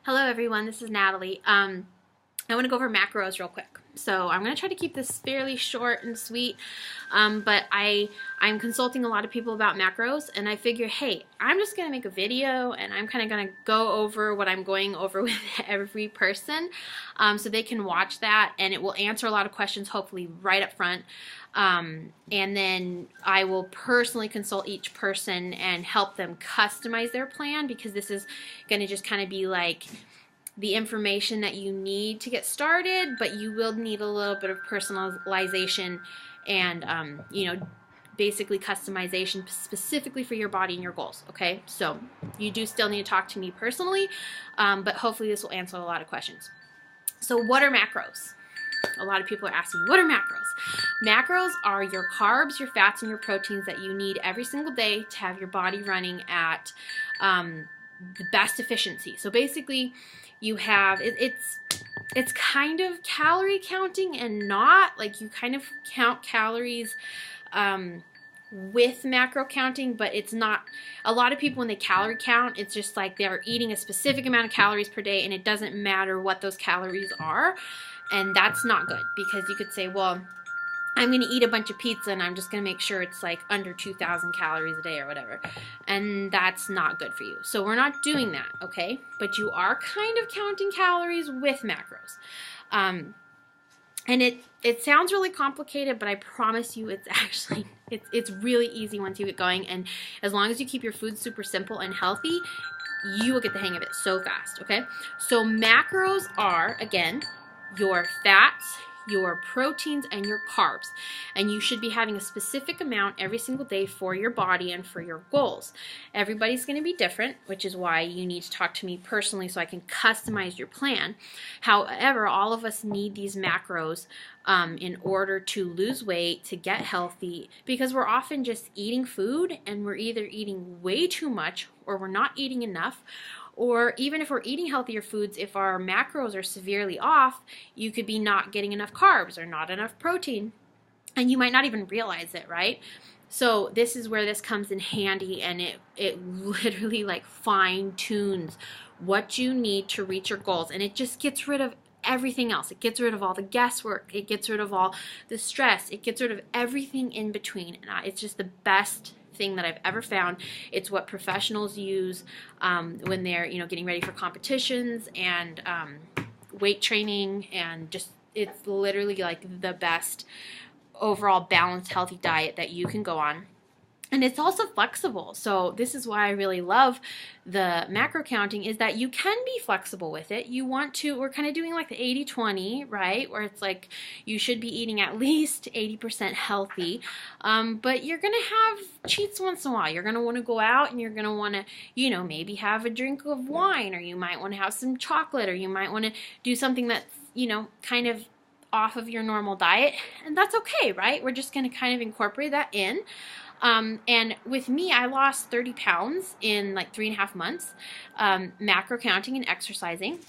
Hello everyone, this is Natalie. I want to go over macros real quick. So I'm going to try to keep this fairly short and sweet, but I'm consulting a lot of people about macros, and I figure, hey, I'm just going to make a video and I'm kind of going to go over what I'm going over with every person, so they can watch that and it will answer a lot of questions hopefully right up front. And then I will personally consult each person and help them customize their plan, because this is going to just kind of be like the information that you need to get started, but you will need a little bit of personalization and basically customization specifically for your body and your goals. Okay, so you do still need to talk to me personally, but hopefully this will answer a lot of questions. So what are macros? A lot of people are asking, what are macros? Macros are your carbs, your fats, and your proteins that you need every single day to have your body running at the best efficiency. So basically, you have it's kind of calorie counting and not. Like, you kind of count calories with macro counting, but it's not. A lot of people, when they calorie count, it's just like they're eating a specific amount of calories per day and it doesn't matter what those calories are. And that's not good, because you could say, well, I'm going to eat a bunch of pizza and I'm just going to make sure it's like under 2,000 calories a day or whatever. And that's not good for you. So we're not doing that, okay? But you are kind of counting calories with macros. And it sounds really complicated, but I promise you it's actually, it's really easy once you get going. And as long as you keep your food super simple and healthy, you will get the hang of it so fast, okay? So macros are, again, your fats, your proteins, and your carbs. And you should be having a specific amount every single day for your body and for your goals. Everybody's going to be different, which is why you need to talk to me personally so I can customize your plan. However, all of us need these macros in order to lose weight, to get healthy, because we're often just eating food and we're either eating way too much or we're not eating enough. Or even if we're eating healthier foods, if our macros are severely off, you could be not getting enough carbs or not enough protein, and you might not even realize it, right? So this is where this comes in handy, and it literally like fine tunes what you need to reach your goals, and it just gets rid of everything else. It gets rid of all the guesswork. It gets rid of all the stress. It gets rid of everything in between, and it's just the best thing that I've ever found. It's what professionals use when they're getting ready for competitions and weight training, and just it's literally like the best overall balanced healthy diet that you can go on. And it's also flexible. So this is why I really love the macro counting, is that you can be flexible with it. You want to, we're kind of doing like the 80-20, right? Where it's like you should be eating at least 80% healthy. But you're going to have cheats once in a while. You're going to want to go out and you're going to want to, maybe have a drink of wine, or you might want to have some chocolate, or you might want to do something that's, kind of off of your normal diet. And that's okay, right? We're just going to kind of incorporate that in. And with me, I lost 30 pounds in like 3.5 months, macro counting and exercising.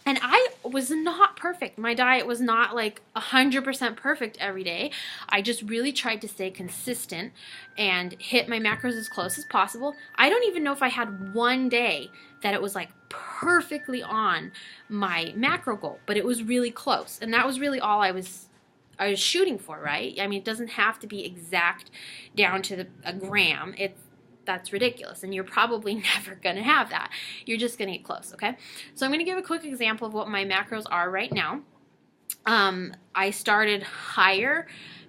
And I was not perfect. My diet was not like 100% perfect every day. I just really tried to stay consistent and hit my macros as close as possible. I don't even know if I had one day that it was like perfectly on my macro goal, but it was really close. And that was really all I was shooting for, right? I mean, it doesn't have to be exact down to a gram. That's ridiculous, and you're probably never going to have that. You're just going to get close, okay? So I'm going to give a quick example of what my macros are right now. I started higher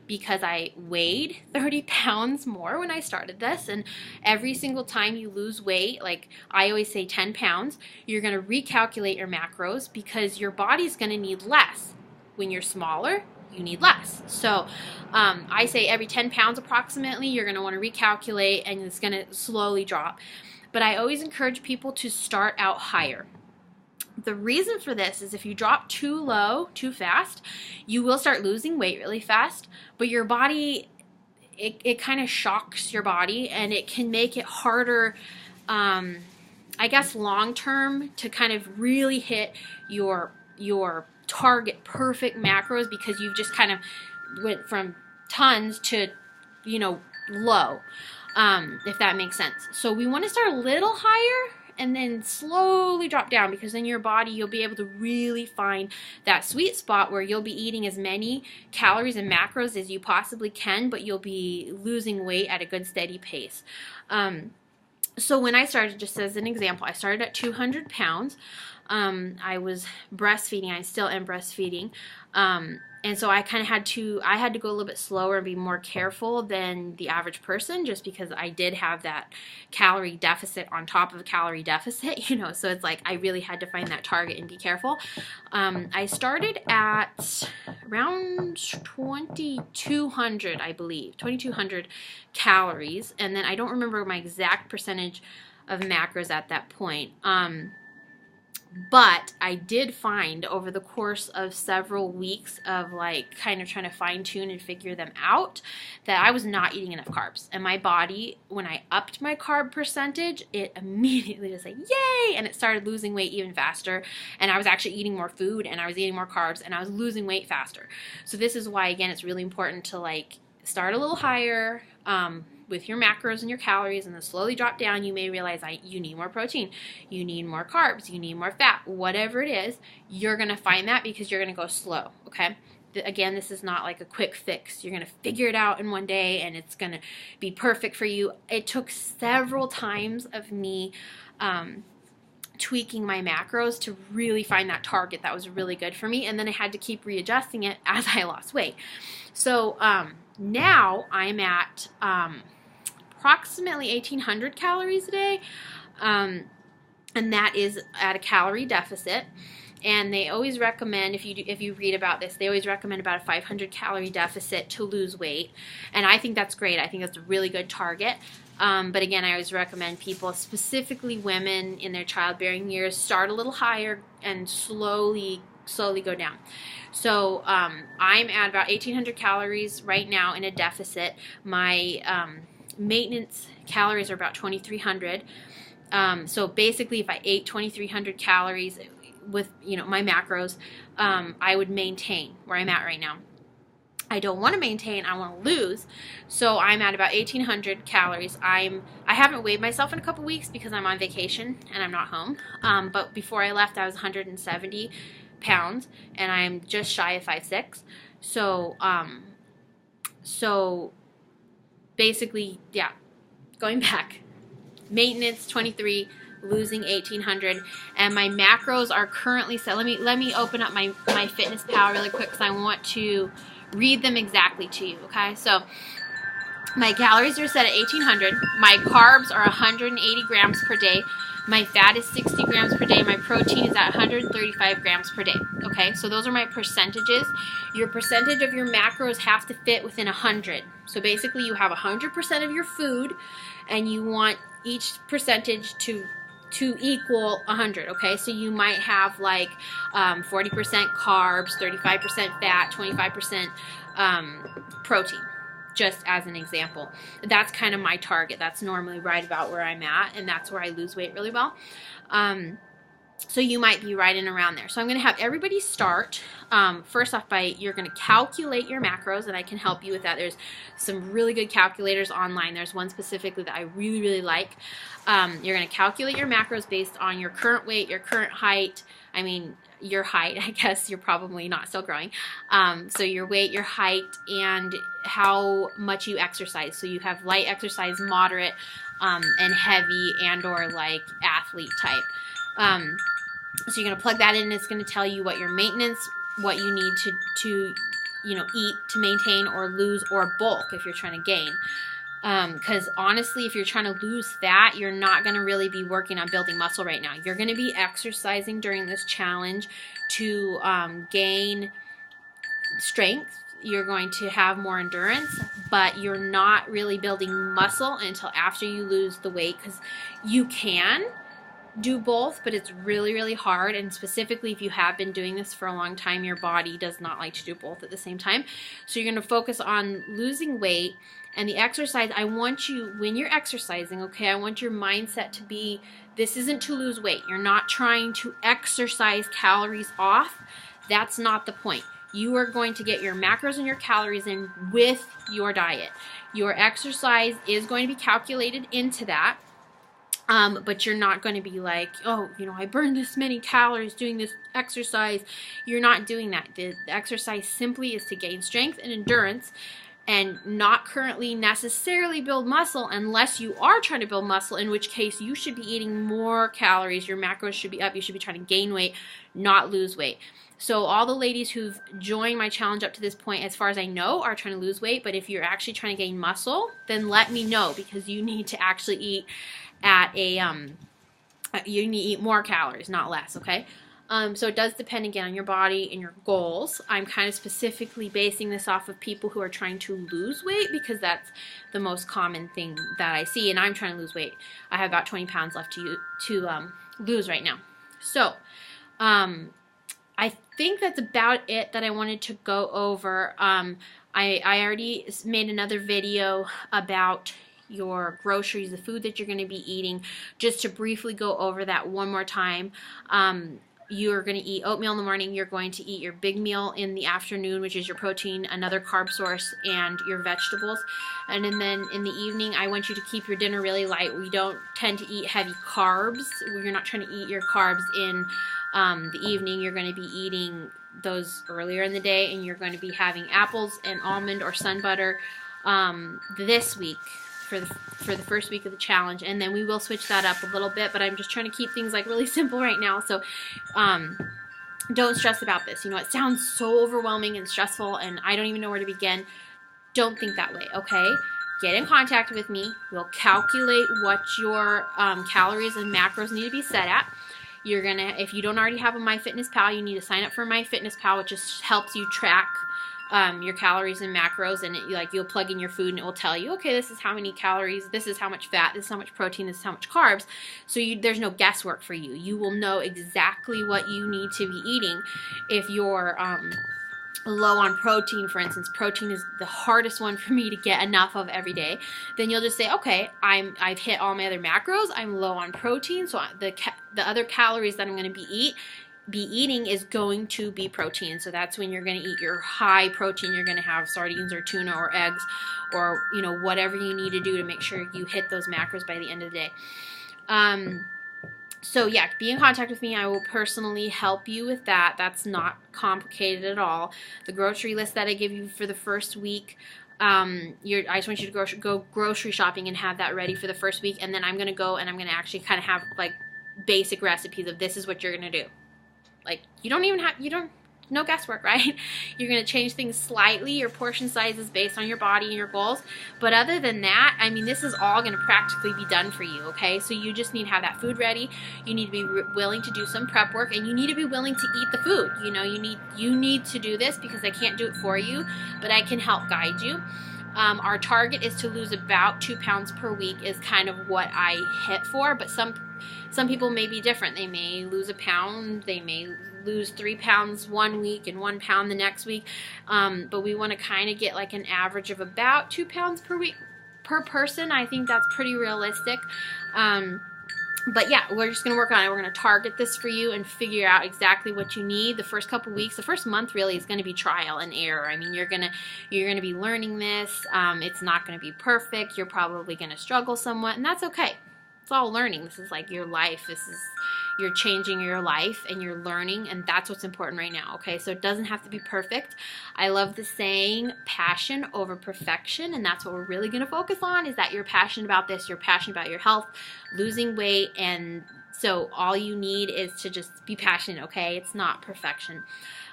because I weighed 30 pounds more when I started this, and every single time you lose weight, like I always say 10 pounds, you're going to recalculate your macros, because your body's going to need less. When you're smaller, you need less. So I say every 10 pounds approximately, you're going to want to recalculate, and it's going to slowly drop. But I always encourage people to start out higher. The reason for this is if you drop too low too fast, you will start losing weight really fast, but your body, it kind of shocks your body, and it can make it harder, I guess, long term to kind of really hit your target perfect macros, because you've just kind of went from tons to low, if that makes sense. So we want to start a little higher and then slowly drop down, because then your body, you'll be able to really find that sweet spot where you'll be eating as many calories and macros as you possibly can, but you'll be losing weight at a good steady pace. So when I started, just as an example, I started at 200 pounds. I was breastfeeding. I still am breastfeeding. And so I kind of had to go a little bit slower and be more careful than the average person, just because I did have that calorie deficit on top of a calorie deficit, you know, so it's like I really had to find that target and be careful. I started at around 2,200, I believe, 2,200 calories, and then I don't remember my exact percentage of macros at that point. But I did find over the course of several weeks of like kind of trying to fine tune and figure them out that I was not eating enough carbs. And my body, when I upped my carb percentage, it immediately was like, yay! And it started losing weight even faster. And I was actually eating more food and I was eating more carbs and I was losing weight faster. So this is why, again, it's really important to like start a little higher, with your macros and your calories, and then slowly drop down. You may realize you need more protein, you need more carbs, you need more fat, whatever it is, you're going to find that because you're going to go slow, okay? Again, this is not like a quick fix. You're going to figure it out in one day and it's going to be perfect for you. It took several times of me tweaking my macros to really find that target that was really good for me, and then I had to keep readjusting it as I lost weight. So now I'm at approximately 1,800 calories a day, and that is at a calorie deficit. And they always recommend, if you read about this, they always recommend about a 500 calorie deficit to lose weight, and I think that's great. I think that's a really good target. But again, I always recommend people, specifically women in their childbearing years, start a little higher and slowly go down. So I'm at about 1,800 calories right now in a deficit. My maintenance calories are about 2,300. So basically, if I ate 2,300 calories with my macros, I would maintain where I'm at right now. I don't want to maintain, I want to lose. So I'm at about 1,800 calories. I haven't weighed myself in a couple weeks because I'm on vacation and I'm not home. But before I left, I was 170 pounds and I'm just shy of 5'6". So basically, yeah, going back, maintenance 23, losing 1,800, and my macros are currently set. Let me open up my FitnessPal really quick because I want to read them exactly to you, okay? So my calories are set at 1,800. My carbs are 180 grams per day. My fat is 60 grams per day. My protein is at 135 grams per day, okay? So those are my percentages. Your percentage of your macros have to fit within 100. So basically you have 100% of your food, and you want each percentage to equal 100, okay? So you might have like 40% carbs, 35% fat, 25% protein, just as an example. That's kind of my target. That's normally right about where I'm at, and that's where I lose weight really well. So you might be right in around there. So I'm going to have everybody start first off you're going to calculate your macros, and I can help you with that. There's some really good calculators online. There's one specifically that I really, really like. You're going to calculate your macros based on your current weight, your current height. I mean, your height, I guess you're probably not still growing. So your weight, your height, and how much you exercise. So you have light exercise, moderate, and heavy, and or like athlete type. So you're going to plug that in, and it's going to tell you what your maintenance, what you need to eat to maintain or lose, or bulk if you're trying to gain. Because honestly, if you're trying to lose fat, you're not going to really be working on building muscle right now. You're going to be exercising during this challenge to gain strength. You're going to have more endurance, but you're not really building muscle until after you lose the weight, because you can do both, but it's really, really hard. And specifically, if you have been doing this for a long time, your body does not like to do both at the same time. So you're going to focus on losing weight. And the exercise, I want you, when you're exercising, okay, I want your mindset to be, this isn't to lose weight. You're not trying to exercise calories off. That's not the point. You are going to get your macros and your calories in with your diet. Your exercise is going to be calculated into that. But you're not going to be like, oh, you know, I burned this many calories doing this exercise. You're not doing that. The exercise simply is to gain strength and endurance, and not currently necessarily build muscle unless you are trying to build muscle, in which case you should be eating more calories. Your macros should be up. You should be trying to gain weight, not lose weight. So all the ladies who've joined my challenge up to this point, as far as I know, are trying to lose weight. But if you're actually trying to gain muscle, then let me know, because you need to actually eat at a you need to eat more calories, not less, okay? So it does depend, again, on your body and your goals. I'm kind of specifically basing this off of people who are trying to lose weight, because that's the most common thing that I see, and I'm trying to lose weight. I have about 20 pounds left to lose right now. So I think that's about it that I wanted to go over. I already made another video about your groceries, the food that you're going to be eating. Just to briefly go over that one more time. You're going to eat oatmeal in the morning. You're going to eat your big meal in the afternoon, which is your protein, another carb source, and your vegetables. And then in the evening, I want you to keep your dinner really light. We don't tend to eat heavy carbs. You're not trying to eat your carbs in the evening. You're going to be eating those earlier in the day, and you're going to be having apples and almond or sun butter this week for the first week of the challenge, and then we will switch that up a little bit, but I'm just trying to keep things like really simple right now. So don't stress about this. You know, it sounds so overwhelming and stressful, and I don't even know where to begin. Don't think that way, okay? Get in contact with me. We'll calculate what your calories and macros need to be set at. You're gonna, if you don't already have a MyFitnessPal, you need to sign up for MyFitnessPal, which just helps you track your calories and macros, and you'll plug in your food and it will tell you, okay, this is how many calories, this is how much fat, this is how much protein, this is how much carbs. So there's no guesswork for you. You will know exactly what you need to be eating. If you're low on protein, for instance, protein is the hardest one for me to get enough of every day, then you'll just say, okay, I've hit all my other macros, I'm low on protein, so the other calories that I'm going to be eating is going to be protein. So that's when you're going to eat your high protein. You're going to have sardines or tuna or eggs, or whatever you need to do to make sure you hit those macros by the end of the day. So yeah, be in contact with me. I will personally help you with that. That's not complicated at all. The grocery list that I give you for the first week, I just want you to go grocery shopping and have that ready for the first week, and then I'm going to go and I'm going to actually kind of have like basic recipes of this is what you're going to do. Like, no guesswork, right? You're going to change things slightly, your portion sizes based on your body and your goals. But other than that, I mean, this is all going to practically be done for you, okay? So you just need to have that food ready. You need to be willing to do some prep work, and you need to be willing to eat the food. You need to do this, because I can't do it for you, but I can help guide you. Our target is to lose about 2 pounds per week is kind of what I hit for, but some people may be different. They may lose a pound, they may lose 3 pounds one week and 1 pound the next week, but we want to kind of get like an average of about 2 pounds per week per person. I think that's pretty realistic. But yeah, we're just going to work on it. We're going to target this for you and figure out exactly what you need. The first couple weeks, the first month really is going to be trial and error. I mean, you're going to be learning this. It's not going to be perfect. You're probably going to struggle somewhat, and that's okay. It's all learning. This is like your life. You're changing your life and you're learning, and that's what's important right now, okay? So it doesn't have to be perfect. I love the saying, passion over perfection, and that's what we're really going to focus on, is that you're passionate about this, you're passionate about your health, losing weight, and so all you need is to just be passionate, okay? It's not perfection.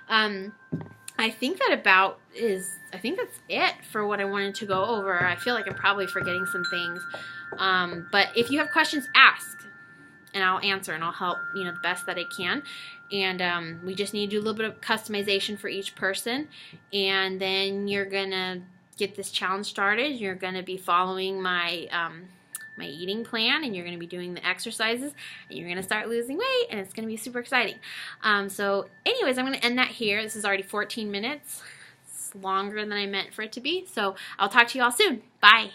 I think that's it for what I wanted to go over. I feel like I'm probably forgetting some things, but if you have questions, ask. And I'll answer, and I'll help, the best that I can. And we just need to do a little bit of customization for each person. And then you're going to get this challenge started. You're going to be following my my eating plan, and you're going to be doing the exercises, and you're going to start losing weight, and it's going to be super exciting. So anyways, I'm going to end that here. This is already 14 minutes. It's longer than I meant for it to be. So I'll talk to you all soon. Bye.